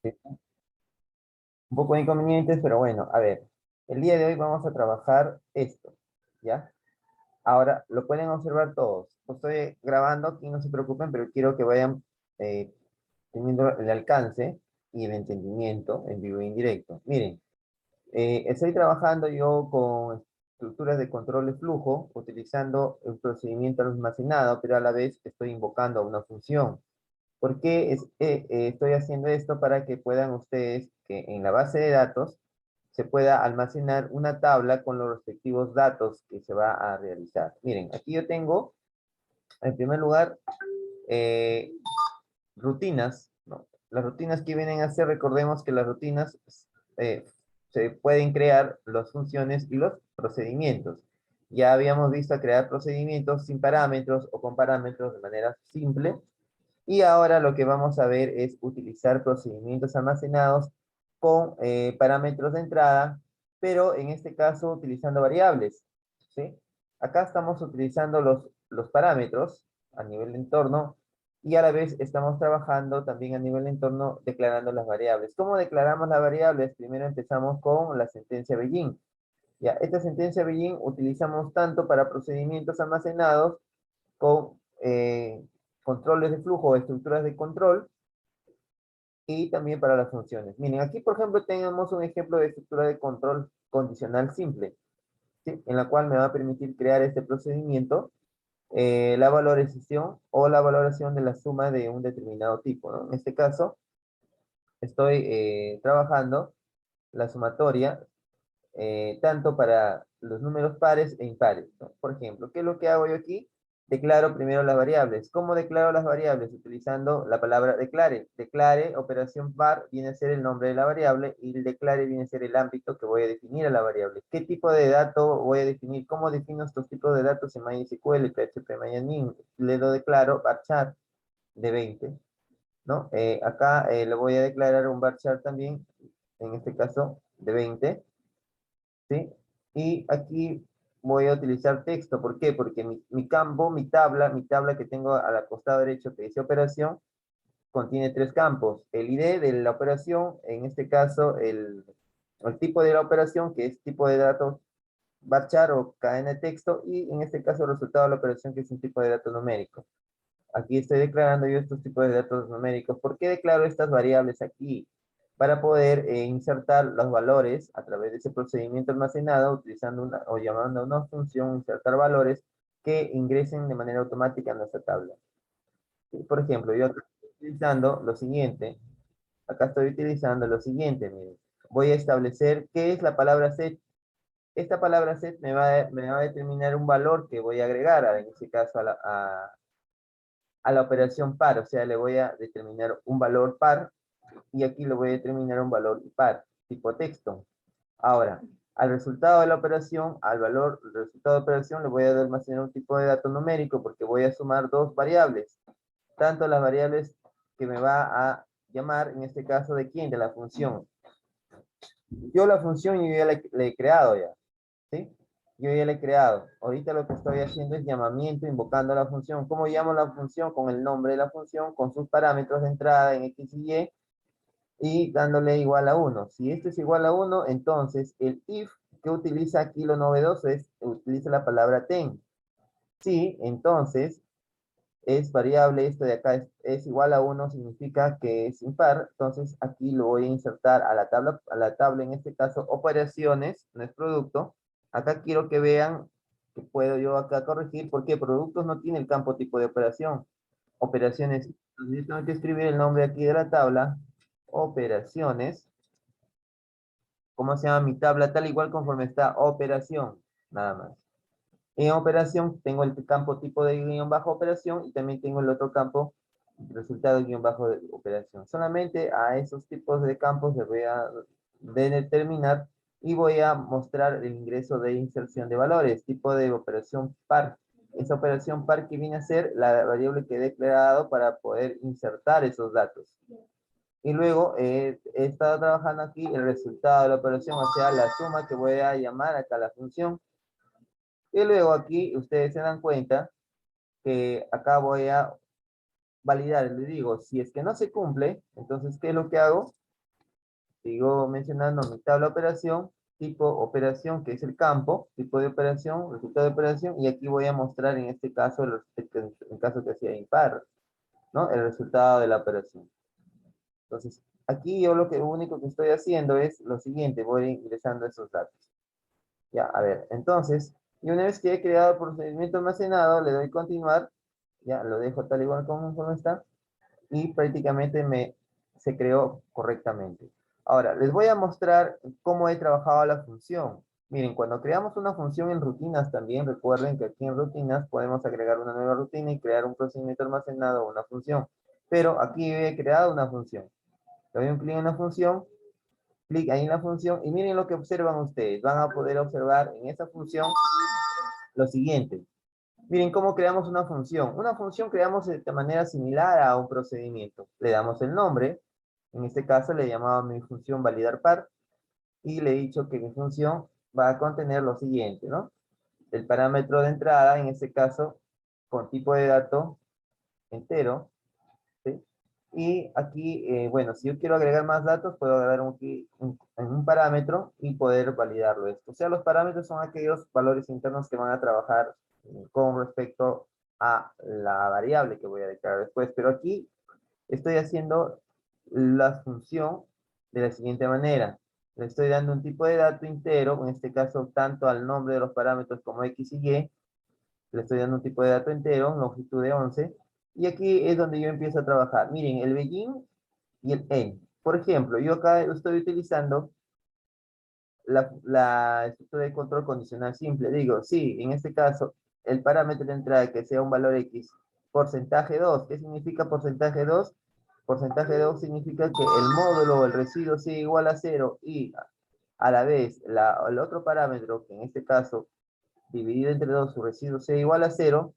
¿sí? Un poco de inconvenientes, pero bueno, a ver. El día de hoy vamos a trabajar esto, ¿ya? Ahora, lo pueden observar todos. Lo estoy grabando aquí, no se preocupen, pero quiero que vayan eh, teniendo el alcance y el entendimiento en vivo e indirecto. Miren, estoy trabajando yo con estructuras de control de flujo, utilizando el procedimiento almacenado, pero a la vez estoy invocando una función. ¿Por qué estoy haciendo esto? Para que puedan ustedes, que en la base de datos, se pueda almacenar una tabla con los respectivos datos que se va a realizar. Miren, aquí yo tengo, en primer lugar, eh, rutinas, ¿no? Las rutinas que vienen a ser, recordemos que las rutinas eh, se pueden crear las funciones y los procedimientos. Ya habíamos visto crear procedimientos sin parámetros o con parámetros de manera simple. Y ahora lo que vamos a ver es utilizar procedimientos almacenados con parámetros de entrada, pero en este caso utilizando variables, ¿sí? Acá estamos utilizando los parámetros a nivel de entorno y a la vez estamos trabajando también a nivel de entorno declarando las variables. ¿Cómo declaramos las variables? Primero empezamos con la sentencia Begin. Ya, esta sentencia Begin utilizamos tanto para procedimientos almacenados con controles de flujo o estructuras de control y también para las funciones. Miren, aquí por ejemplo tenemos un ejemplo de estructura de control condicional simple, ¿sí? En la cual me va a permitir crear este procedimiento, la valorización o la valoración de la suma de un determinado tipo, ¿no? En este caso, estoy trabajando la sumatoria tanto para los números pares e impares, ¿no? Por ejemplo, ¿qué es lo que hago yo aquí? Declaro primero las variables. ¿Cómo declaro las variables? Utilizando la palabra declare. Declare, operación par, viene a ser el nombre de la variable y el declare viene a ser el ámbito que voy a definir a la variable. ¿Qué tipo de dato voy a definir? ¿Cómo defino estos tipos de datos en MySQL, PHP, MyAdmin? Le lo declaro varchar de 20, ¿no? Acá le voy a declarar un varchar también, en este caso de 20. ¿Sí? Y aquí voy a utilizar texto. ¿Por qué? Porque mi campo, mi tabla que tengo al costado derecho que dice operación, contiene tres campos. El ID de la operación, en este caso el tipo de la operación, que es tipo de datos varchar o cadena de texto, y en este caso el resultado de la operación, que es un tipo de datos numérico. Aquí estoy declarando yo estos tipos de datos numéricos. ¿Por qué declaro estas variables aquí? Para poder insertar los valores a través de ese procedimiento almacenado, utilizando una, o llamando a una función, insertar valores que ingresen de manera automática en nuestra tabla. ¿Sí? Por ejemplo, yo acá estoy utilizando lo siguiente. Acá estoy utilizando lo siguiente, miren. Voy a establecer qué es la palabra set. Esta palabra set me va a determinar un valor que voy a agregar, en este caso a la operación par, o sea, le voy a determinar un valor par y aquí le voy a determinar un valor impar, tipo texto. Ahora, al resultado de la operación, al valor, el resultado de la operación, le voy a almacenar un tipo de dato numérico porque voy a sumar dos variables, tanto las variables que me va a llamar, en este caso, ¿de quién? De la función. Yo la función yo ya la he creado ya, ¿sí? Yo ya la he creado. Ahorita lo que estoy haciendo es llamamiento, invocando la función. ¿Cómo llamo la función? Con el nombre de la función, con sus parámetros de entrada en X y dándole igual a 1. Si esto es igual a 1, entonces el if que utiliza aquí lo novedoso es, utiliza la palabra ten. Sí, entonces es variable, esto de acá es igual a 1, significa que es impar, entonces aquí lo voy a insertar a la tabla en este caso operaciones, no es producto. Acá quiero que vean que puedo yo acá corregir, porque productos no tiene el campo tipo de operación. Operaciones, entonces yo tengo que escribir el nombre aquí de la tabla, operaciones, ¿cómo se llama mi tabla? Tal igual conforme está operación, nada más. En operación tengo el campo tipo de guión bajo operación y también tengo el otro campo resultado guión bajo de operación. Solamente a esos tipos de campos les voy a determinar y voy a mostrar el ingreso de inserción de valores, tipo de operación par. Esa operación par que viene a ser la variable que he declarado para poder insertar esos datos. Y luego he estado trabajando aquí el resultado de la operación, o sea, la suma que voy a llamar acá la función. Y luego aquí ustedes se dan cuenta que acá voy a validar, le digo, si es que no se cumple, entonces, ¿qué es lo que hago? sigo mencionando mi tabla de operación, tipo operación, que es el campo, tipo de operación, resultado de operación, y aquí voy a mostrar en este caso, en caso que sea impar, ¿no? El resultado de la operación. Entonces, aquí yo lo único que estoy haciendo es lo siguiente, voy ingresando esos datos. Ya, a ver, entonces, y una vez que he creado el procedimiento almacenado, le doy continuar, ya, lo dejo tal igual como está, y prácticamente se creó correctamente. Ahora, les voy a mostrar cómo he trabajado la función. Miren, cuando creamos una función en rutinas también, recuerden que aquí en rutinas podemos agregar una nueva rutina y crear un procedimiento almacenado o una función. Pero aquí he creado una función. Le doy un clic en la función, clic ahí en la función, y miren lo que observan ustedes. Van a poder observar en esa función lo siguiente. Miren cómo creamos una función. Una función creamos de manera similar a un procedimiento. Le damos el nombre. En este caso le llamaba mi función validar par. Y le he dicho que mi función va a contener lo siguiente, ¿no? El parámetro de entrada, en este caso, con tipo de dato entero. ¿Sí? Y aquí, bueno, si yo quiero agregar más datos, puedo agregar en un parámetro y poder validarlo esto. O sea, los parámetros son aquellos valores internos que van a trabajar con respecto a la variable que voy a declarar después. Pero aquí estoy haciendo la función de la siguiente manera. Le estoy dando un tipo de dato entero, en este caso tanto al nombre de los parámetros como X y Y. Le estoy dando un tipo de dato entero, longitud de 11. Y aquí es donde yo empiezo a trabajar. Miren, el begin y el end. Por ejemplo, yo acá estoy utilizando la estructura de control condicional simple. Digo, sí, en este caso, el parámetro de entrada que sea un valor X, porcentaje 2. ¿Qué significa porcentaje 2? Porcentaje 2 significa que el módulo o el residuo sea igual a 0 y a la vez el otro parámetro, que en este caso, dividido entre 2, su residuo sea igual a 0.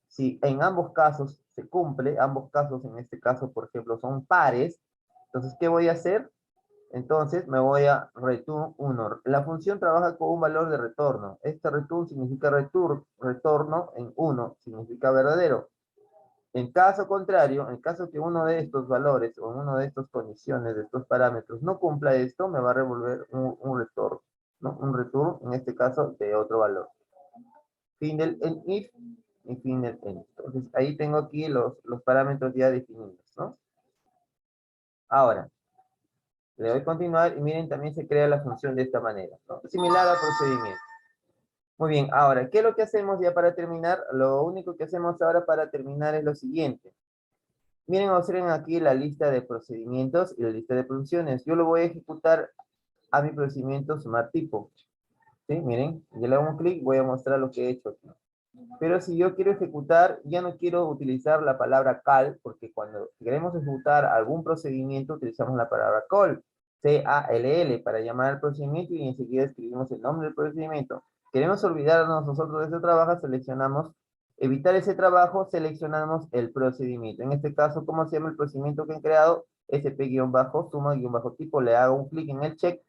Si en ambos casos se cumple, ambos casos en este caso, por ejemplo, son pares, entonces, ¿qué voy a hacer? Entonces me voy a return 1. La función trabaja con un valor de retorno. Este return significa retorno en 1, significa verdadero. En caso contrario, en caso que uno de estos valores o una de estas condiciones, de estos parámetros, no cumpla esto, me va a devolver un retorno, ¿no? Un return, en este caso, de otro valor. Fin del if y fin del end. Entonces, ahí tengo aquí los parámetros ya definidos, ¿no? Ahora, le doy continuar y miren, también se crea la función de esta manera, ¿no? Similar al procedimiento. Muy bien, ahora, ¿qué es lo que hacemos ya para terminar? Lo único que hacemos ahora para terminar es lo siguiente. Miren, observen aquí la lista de procedimientos y la lista de funciones. Yo lo voy a ejecutar a mi procedimiento sumar tipo. ¿Sí? Miren, yo le hago un clic, voy a mostrar lo que he hecho aquí. Pero si yo quiero ejecutar, ya no quiero utilizar la palabra call, porque cuando queremos ejecutar algún procedimiento, utilizamos la palabra call, C-A-L-L, para llamar al procedimiento y enseguida escribimos el nombre del procedimiento. Queremos olvidarnos nosotros de ese trabajo, seleccionamos, evitar ese trabajo, seleccionamos el procedimiento. En este caso, ¿cómo se llama el procedimiento que he creado? SP-suma-tipo, le hago un clic en el check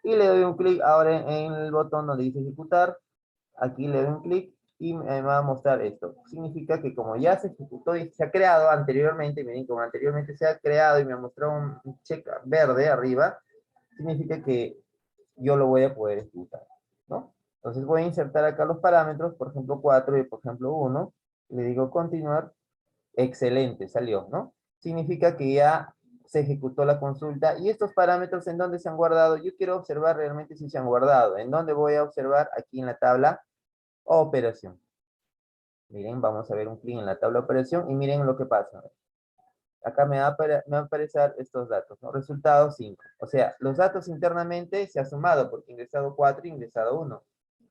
y le doy un clic ahora en el botón donde dice ejecutar. Aquí le doy un clic y me va a mostrar esto. Significa que como ya se ejecutó y se ha creado anteriormente, miren, como anteriormente se ha creado y me ha mostrado un check verde arriba, significa que yo lo voy a poder ejecutar, ¿no? Entonces voy a insertar acá los parámetros, por ejemplo 4 y por ejemplo 1, le digo continuar, excelente, salió, ¿no? Significa que ya se ejecutó la consulta y estos parámetros en dónde se han guardado, yo quiero observar realmente si se han guardado. ¿En dónde voy a observar? Aquí en la tabla operación. Miren, vamos a ver un clic en la tabla de operación y miren lo que pasa. Acá me va a aparecer estos datos, ¿no? Resultado 5. O sea, los datos internamente se ha sumado porque ingresado 4 y ingresado 1.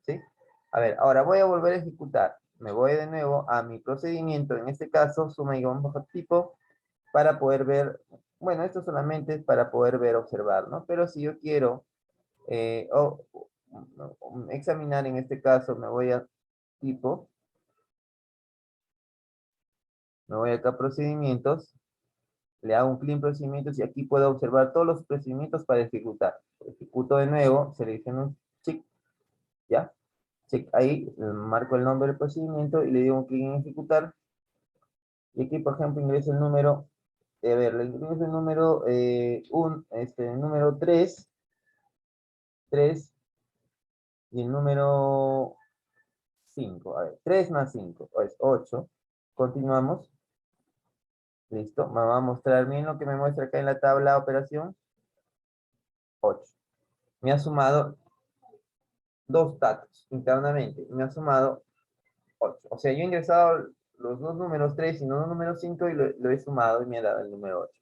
¿Sí? A ver, ahora voy a volver a ejecutar. Me voy de nuevo a mi procedimiento, en este caso, suma y bajo tipo, para poder ver, bueno, esto solamente es para poder ver, observar, ¿no? Pero si yo quiero examinar, en este caso, me voy a tipo, me voy acá a procedimientos, le hago un clic en procedimientos y aquí puedo observar todos los procedimientos para ejecutar. Ejecuto de nuevo, selecciono un check, ¿ya? Check ahí, marco el nombre del procedimiento y le doy un clic en ejecutar. Y aquí, por ejemplo, ingreso el número a ver, el número, número 3 y el número 5. A ver, 3 más 5 es 8. Continuamos. Listo. Me va a mostrar bien lo que me muestra acá en la tabla de operación. 8. Me ha sumado dos datos internamente. Me ha sumado 8. O sea, yo he ingresado los dos números 3 y no los números 5 y lo he sumado y me ha dado el número 8.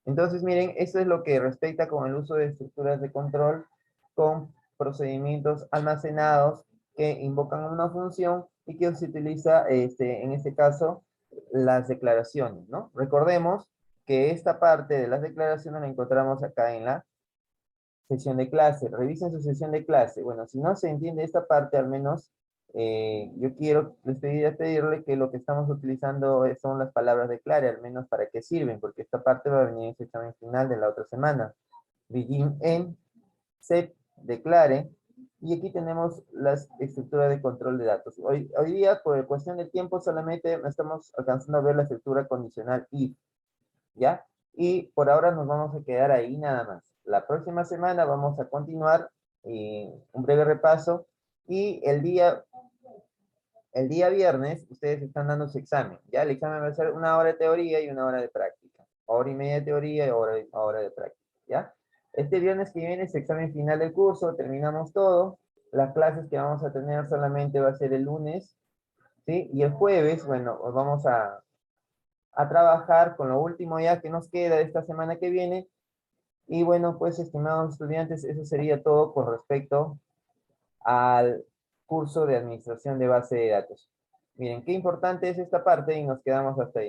Entonces, miren, eso es lo que respecta con el uso de estructuras de control con procedimientos almacenados que invocan una función y que se utiliza, en este caso, las declaraciones, ¿no? Recordemos que esta parte de las declaraciones la encontramos acá en la sesión de clase. Revisen su sesión de clase. Bueno, si no se entiende esta parte, al menos yo quiero pedirle que lo que estamos utilizando son las palabras de clave, al menos para qué sirven, porque esta parte va a venir en su examen final de la otra semana. Begin en, set, declare, y aquí tenemos las estructuras de control de datos. Hoy día, por cuestión de tiempo, solamente estamos alcanzando a ver la estructura condicional if, ¿ya? Y por ahora nos vamos a quedar ahí nada más. La próxima semana vamos a continuar un breve repaso y el día viernes ustedes están dando su examen. Ya el examen va a ser 1 hora de teoría y 1 hora de práctica. Hora y media de teoría y hora de práctica. ¿Ya? Este viernes que viene es examen final del curso, terminamos todo. Las clases que vamos a tener solamente va a ser el lunes, ¿sí? Y el jueves, bueno, vamos a trabajar con lo último ya que nos queda de esta semana que viene. Y bueno, pues estimados estudiantes, eso sería todo con respecto al curso de administración de base de datos. Miren, qué importante es esta parte y nos quedamos hasta ahí.